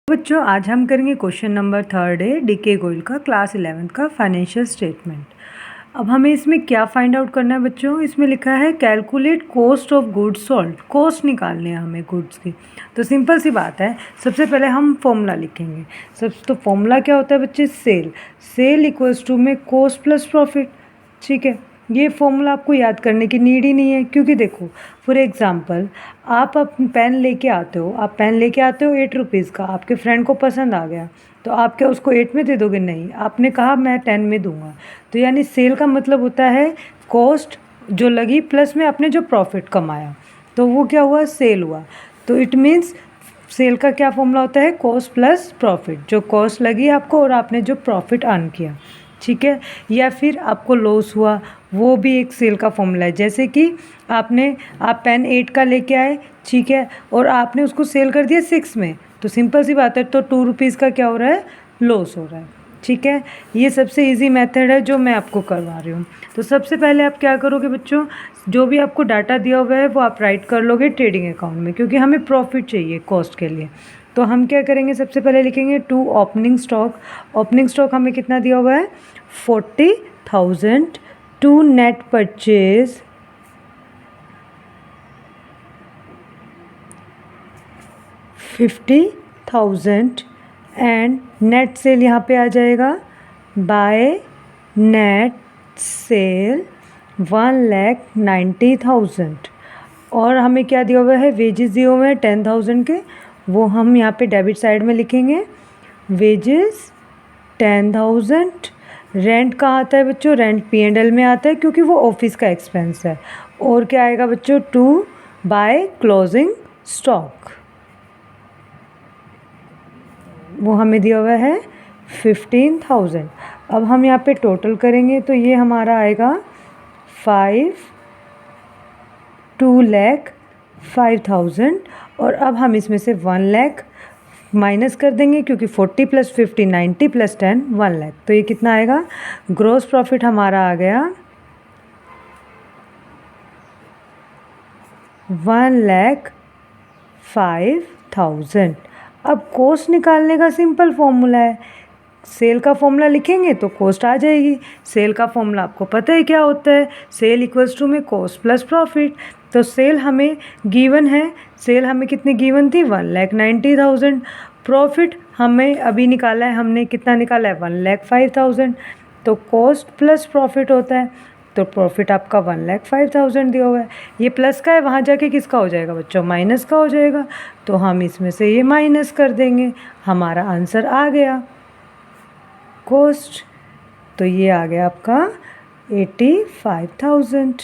बच्चों आज हम करेंगे क्वेश्चन नंबर 3 है डीके गोयल का क्लास 11th का फाइनेंशियल स्टेटमेंट। अब हमें इसमें क्या फाइंड आउट करना है बच्चों, इसमें लिखा है calculate cost of goods sold, cost निकालने हैं हमें गुड्स की। तो सिंपल सी बात है, सबसे पहले हम फॉर्मूला लिखेंगे। तो फॉर्मूला क्या होता है बच्चे, सेल इक्वल्स टू में कॉस्ट प्लस प्रॉफिट। ठीक है, ये फॉर्मूला आपको याद करने की नीड ही नहीं है, क्योंकि देखो फॉर एग्जांपल आप पेन लेके आते हो, आप पेन लेके आते हो 8 रुपीज़ का, आपके फ्रेंड को पसंद आ गया तो आप क्या उसको 8 में दे दोगे? नहीं, आपने कहा मैं 10 में दूंगा। तो यानी सेल का मतलब होता है कॉस्ट जो लगी प्लस में आपने जो प्रॉफिट कमाया, तो वो क्या हुआ, सेल हुआ। तो इट मीन्स सेल का क्या फॉर्मूला होता है, कॉस्ट प्लस प्रॉफिट, जो कॉस्ट लगी आपको और आपने जो प्रॉफिट अर्न किया। ठीक है, या फिर आपको लॉस हुआ, वो भी एक सेल का फॉर्मूला है। जैसे कि आप पेन 8 का लेके आए, ठीक है, और आपने उसको सेल कर दिया 6 में, तो सिंपल सी बात है, तो 2 रुपीज़ का क्या हो रहा है, लॉस हो रहा है। ठीक है, ये सबसे इजी मेथड है जो मैं आपको करवा रही हूँ। तो सबसे पहले आप क्या करोगे बच्चों, जो भी आपको डाटा दिया हुआ है वो आप राइट कर लोगे ट्रेडिंग अकाउंट में, क्योंकि हमें प्रॉफिट चाहिए कॉस्ट के लिए। तो हम क्या करेंगे, सबसे पहले लिखेंगे to opening stock. Opening stock हमें कितना दिया हुआ है, 40,000 to net purchase 50,000 and net sale यहाँ पे आ जाएगा बाय नेट सेल 1,90,000। और हमें क्या दिया हुआ है, वेजेस दिए हुए हैं 10,000 के, वो हम यहाँ पे डेबिट साइड में लिखेंगे, वेजेस 10,000। रेंट कहाँ आता है बच्चों, रेंट P&L में आता है क्योंकि वो ऑफिस का एक्सपेंस है। और क्या आएगा बच्चों, टू बाय क्लोजिंग स्टॉक, वो हमें दिया हुआ है 15,000। अब हम यहाँ पे टोटल करेंगे तो ये हमारा आएगा 2,05,000। और अब हम इसमें से 1 लाख माइनस कर देंगे, क्योंकि 40 + 50 90 + 10 1 लाख। तो ये कितना आएगा, ग्रॉस प्रॉफिट हमारा आ गया 1,05,000। अब कॉस्ट निकालने का सिंपल फॉर्मूला है, सेल का फॉर्मूला लिखेंगे तो कॉस्ट आ जाएगी। सेल का फॉर्मूला आपको पता है क्या होता है, सेल इक्वल्स टू में कॉस्ट प्लस प्रॉफिट। तो सेल हमें गिवन है, सेल हमें कितनी गिवन थी, 1,90,000। प्रॉफिट हमें अभी निकाला है, हमने कितना निकाला है, 1,05,000। तो कॉस्ट प्लस प्रॉफिट होता है, तो प्रॉफिट आपका 1,05,000 दिया हुआ है। ये प्लस का है, वहाँ जाके किसका हो जाएगा बच्चों, माइनस का हो जाएगा। तो हम इसमें से ये माइनस कर देंगे, हमारा आंसर आ गया कॉस्ट। तो ये आ गया आपका 85,000।